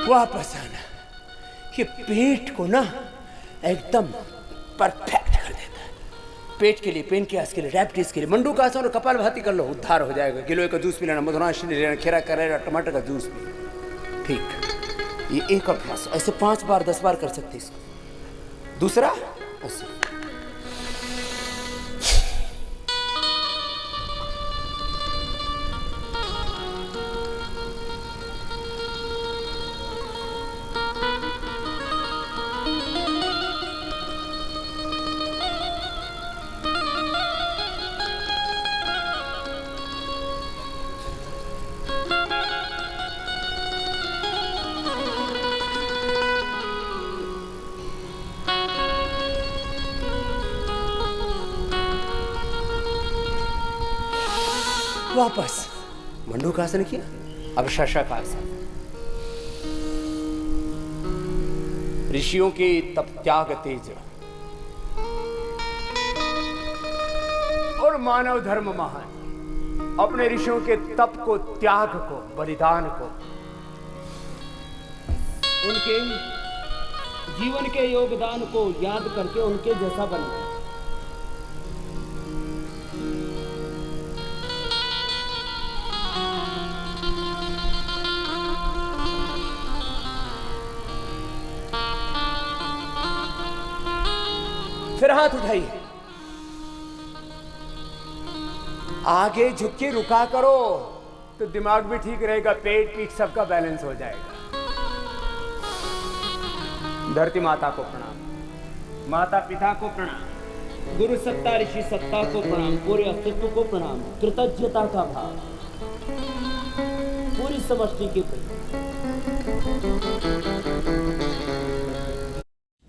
वापस आना, ये पेट को ना एकदम परफेक्ट कर देता है। पेट के लिए, पेनक्रियास के लिए, डायबिटीज के लिए मंडूकासन और कपालभाति कर लो, उद्धार हो जाएगा। गिलोय का जूस पी लेना, मधुराशनी लेना, खीरा का लेना, टमाटर का जूस पी। ठीक, ये एक अभ्यास ऐसे 5 बार 10 बार कर सकते इसको। दूसरा ऐसे वापस मंडूकासन किया, अब शशकासन। ऋषियों के तप त्याग तेज और मानव धर्म महान, अपने ऋषियों के तप को, त्याग को, बलिदान को, उनके जीवन के योगदान को याद करके उनके जैसा बनना। फिर हाथ उठाइए, आगे झुक के रुका करो तो दिमाग भी ठीक रहेगा, पेट पीठ सबका बैलेंस हो जाएगा। धरती माता को प्रणाम, माता पिता को प्रणाम, गुरु सत्ता ऋषि सत्ता को प्रणाम, पूरे अस्तित्व को प्रणाम, कृतज्ञता का भाव, पूरी समष्टि के प्रति।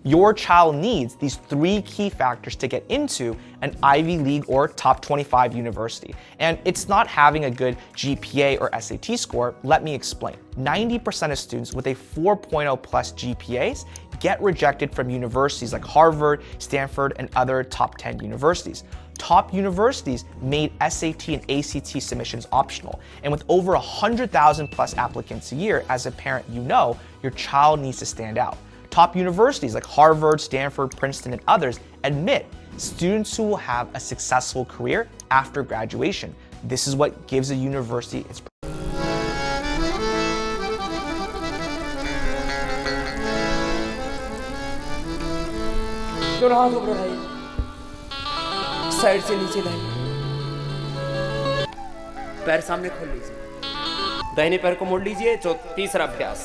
Your child needs these 3 key factors to get into an Ivy League or top 25 university. And it's not having a good GPA or SAT score. Let me explain. 90% of students with a 4.0 plus GPAs get rejected from universities like Harvard, Stanford, and other top 10 universities. Top universities made SAT and ACT submissions optional. And with over 100,000 plus applicants a year, as a parent, you know your child needs to stand out. Top universities like Harvard, Stanford, Princeton, and others admit students who will have a successful career after graduation. This is what gives a university its दोनों हाथ ऊपर उठाइए, side से नीचे लाइए, पैर सामने खोल लीजिए, दाहिने पैर को मोड़ लीजिए। तीसरा अभ्यास,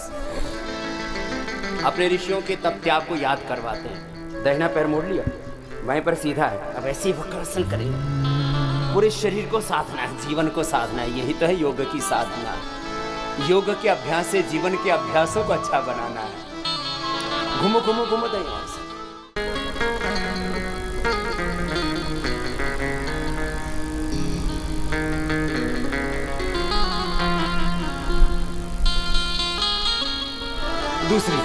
अपने ऋषियों के तप त्याग को याद करवाते हैं। दाहिना पैर मोड़ लिया, बाएं पैर सीधा है। अब ऐसे ही वक्रासन करेंगे, पूरे शरीर को साधना है, जीवन को साधना है। यही तो है योग की साधना। योग के अभ्यास से जीवन के अभ्यासों को अच्छा बनाना है। घूमो घूमो घूमो दाएं ओर से। दूसरी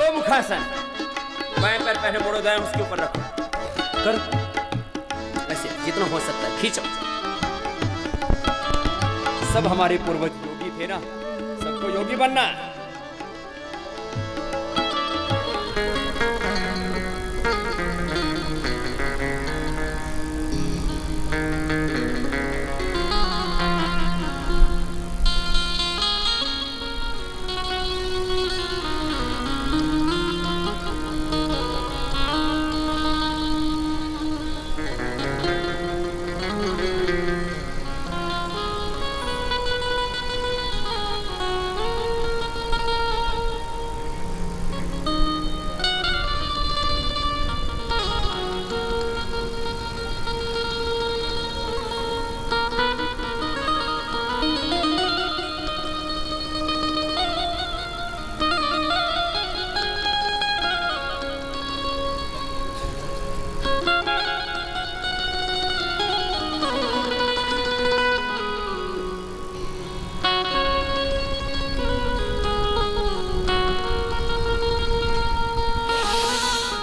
मुखासन, बाएं पैर पहले मोड़ो, दाएं उसके ऊपर रखो, कर ऐसे जितना हो सकता है खींचो। सब हमारे पूर्वज योगी थे ना, सबको योगी बनना है।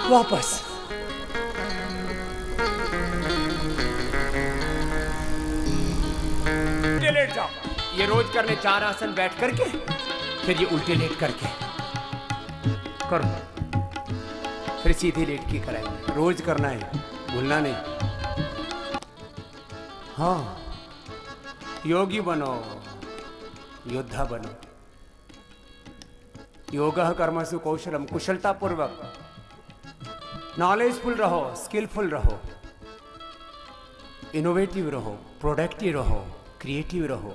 वापस। उल्टे लेट जाओ। ये रोज करने 4 आसन बैठ करके, फिर ये उल्टे लेट करके करो, फिर सीधे लेट के कराएंगे। रोज करना है, भूलना नहीं। हाँ, योगी बनो, योद्धा बनो। योगा कर्मसु कौशलम, कुशलता पूर्वक नॉलेजफुल रहो, स्किलफुल रहो, इनोवेटिव रहो, प्रोडक्टिव रहो, क्रिएटिव रहो,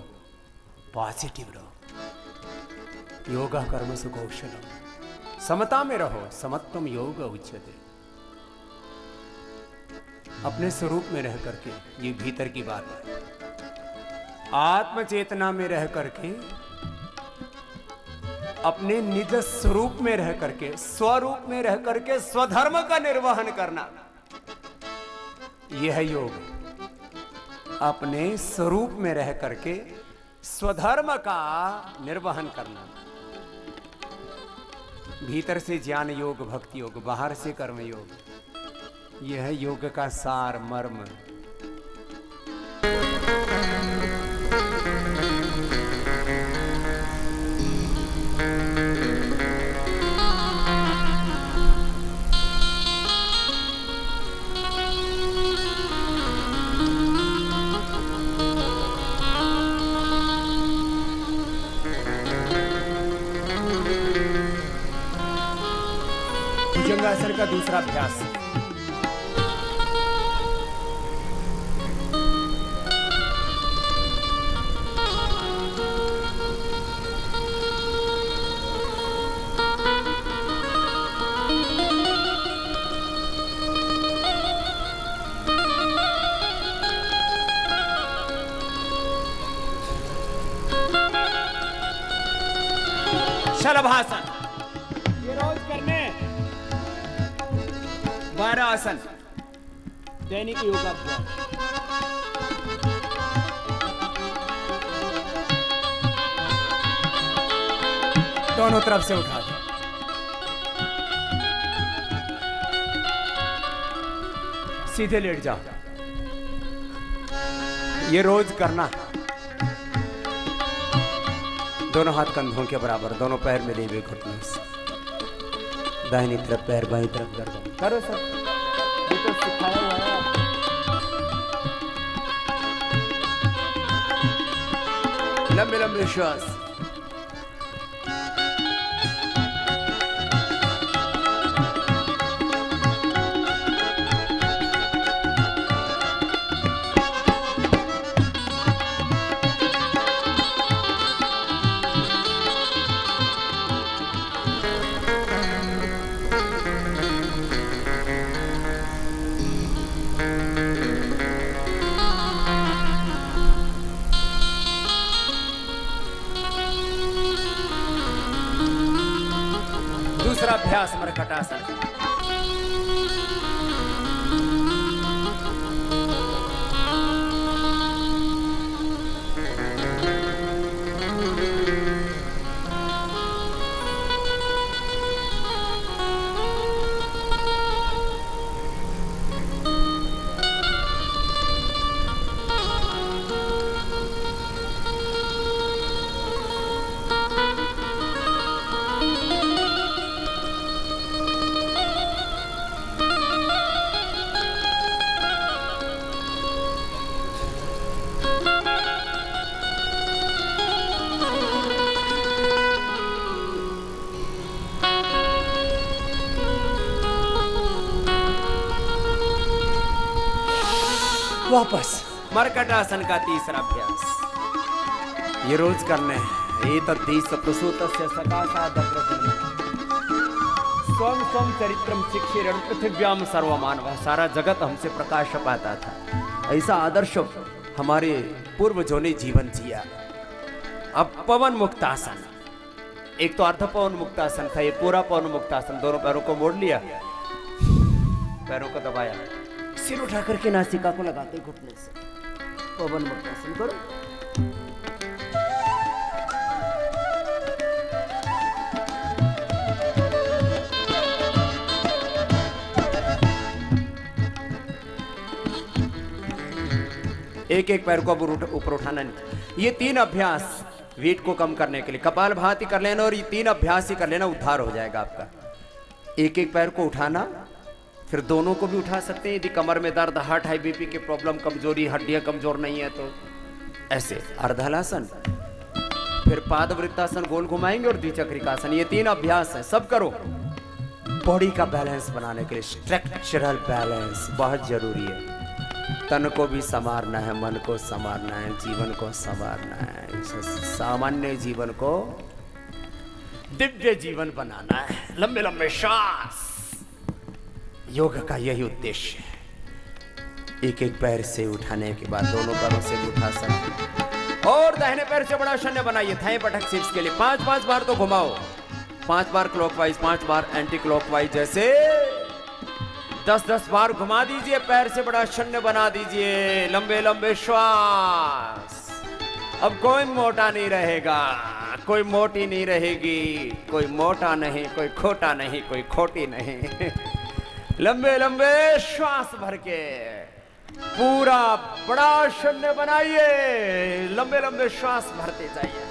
पॉजिटिव रहो। योगा कर्मसु कौशलम, समता में रहो, समत्वम योग उच्यते। अपने स्वरूप में रह करके, ये भीतर की बात है, आत्म चेतना में रह करके, अपने निज स्वरूप में रह करके, स्वरूप में रह करके स्वधर्म का निर्वहन करना, यह है योग। अपने स्वरूप में रह करके स्वधर्म का निर्वहन करना। भीतर से ज्ञान योग, भक्ति योग, बाहर से कर्म योग, यह है योग का सार मर्म। भुजंगासन का दूसरा अभ्यास। शलभासन, ये रोज करने। 12 आसन, दैनिक योगाभ्यास। दोनों तरफ से उठा दो। सीधे लेट जाओ। ये रोज करना। दोनों हाथ कंधों के बराबर, दोनों पैर मिले हुए घुटनों से। दाहिनी तरफ पैर, बाईं तरफ गर्दन। करो सब, ये तो सिखाया हुआ है। लंबे लंबे श्वास। दूसरा अभ्यास मरकटासन। वापस। मरकटासन का तीसरा अभ्यास। ये रोज करने हैं। एतद्दीस प्रसूतस्य सकाशादग्रजन्म स्वम स्वम चरित्रम शिक्षिरण पृथिव्याम सर्वमानव। सारा जगत हमसे प्रकाश पाता था। ऐसा आदर्श हमारे पूर्वजों ने जीवन जिया। अब पवन मुक्तासन। एक तो अर्ध पवन मुक्तासन था, ये पूरा पवन मुक्तासन। दोनों पैरों को मोड़ लिया, पैरों को दबाया, सिर उठा करके नासिका को लगाते घुटने से पवन मुक्तासन करो। एक एक पैर को ऊपर उठाना नहीं। ये 3 अभ्यास वेट को कम करने के लिए कपालभाति कर लेना, और ये 3 अभ्यास ही कर लेना, उद्धार हो जाएगा आपका। एक एक पैर को उठाना, फिर दोनों को भी उठा सकते हैं यदि कमर में दर्द, हार्ट, हाई बीपी की प्रॉब्लम, कमजोरी, हड्डियां कमजोर नहीं है तो ऐसे अर्धहलासन, फिर पादवृत्तासन गोल घुमाएंगे और द्विचक्रिकासन। ये 3 अभ्यास है, सब करो। बॉडी का बैलेंस बनाने के लिए स्ट्रक्चरल बैलेंस बहुत जरूरी है। तन को भी संवारना है, मन को संवारना है, जीवन को संवारना है, सामान्य जीवन को दिव्य जीवन बनाना है। लंबे लंबे श्वास, योग का यही उद्देश्य है। एक एक पैर से उठाने के बाद दोनों पैरों से भी उठा सकते, और दाहिने पैर से बड़ा शून्य बनाइए। थाई पटक शीर्ष के लिए 5-5 बार तो घुमाओ, 5 बार क्लॉकवाइज, 5 बार एंटी क्लॉकवाइज, जैसे 10-10 बार घुमा दीजिए। पैर से बड़ा शून्य बना दीजिए। लंबे लंबे श्वास। अब कोई मोटा नहीं रहेगा, कोई मोटी नहीं रहेगी, कोई मोटा नहीं, कोई खोटा नहीं, कोई खोटी नहीं। लंबे लंबे श्वास भर के पूरा बड़ा शून्य बनाइए। लंबे लंबे श्वास भरते जाइए।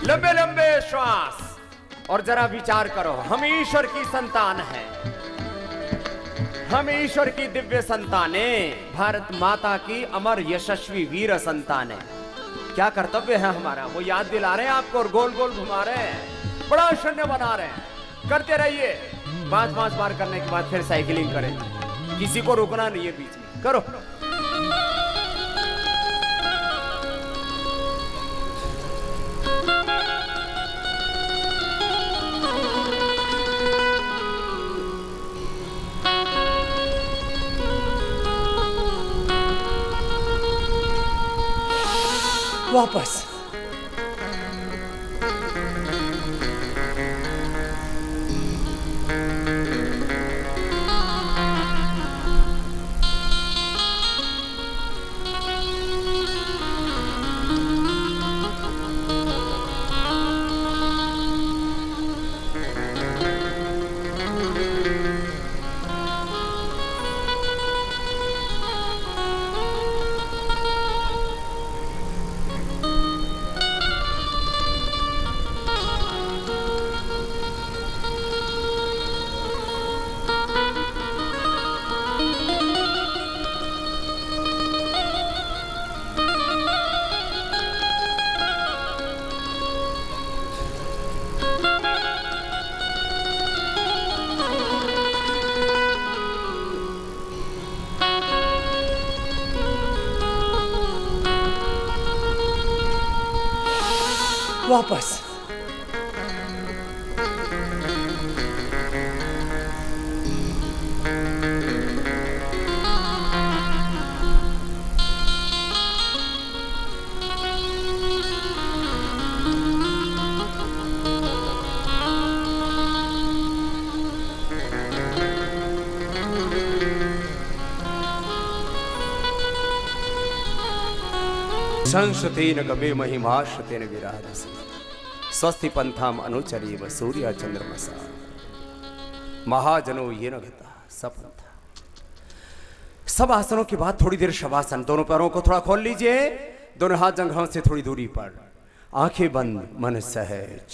लंबे लंबे श्वास। और जरा विचार करो, हम ईश्वर की संतान हैं, हम ईश्वर की दिव्य संतानें, भारत माता की अमर यशस्वी वीर संतानें। क्या कर्तव्य है हमारा, वो याद दिला रहे हैं आपको और गोल गोल घुमा रहे हैं, बड़ा शून्य बना रहे हैं। करते रहिए। 5-5 बार करने के बाद फिर साइकिलिंग करें, किसी को रुकना नहीं है बीच में, करो। वापस। वापस। संस्तेन कवे महिमाश्रुतेन विराधसि स्वस्ति पंथाम अनुचरीव सूर्य चंद्रमसा महाजनो ये नगता सपंथ। सब आसनों के बाद थोड़ी देर शवासन। दोनों पैरों को थोड़ा खोल लीजिए, दोनों हाथ जंघों से थोड़ी दूरी पर, आंखें बंद, मन सहज।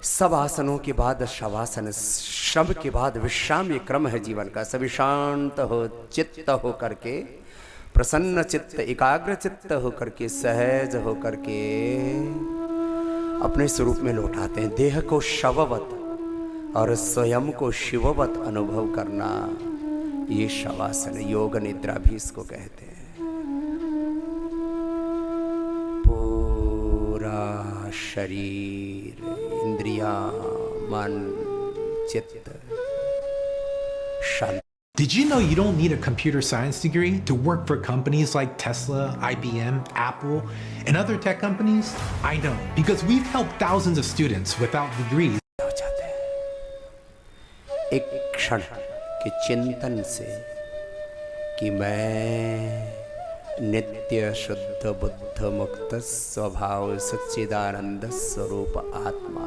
सब आसनों के बाद शवासन, श्रम के बाद विश्राम, ये क्रम है जीवन का। सभी शांत हो, चित्त हो करके, प्रसन्न चित्त, एकाग्र चित्त हो करके, सहज हो करके अपने स्वरूप में लौटाते हैं। देह को शववत और स्वयं को शिववत अनुभव करना, ये शवासन, योग निद्रा भी इसको कहते हैं। पूरा शरीर, इंद्रियां, मन, चित्त शांति। Did you know you don't need a computer science degree to work for companies like Tesla, IBM, Apple, and other tech companies? I know, because we've helped thousands of students without degrees. एक क्षण कि चिंतन से कि मैं नित्य शुद्ध बुद्ध मुक्त स्वभाव सच्चिदानंद स्वरूप आत्मा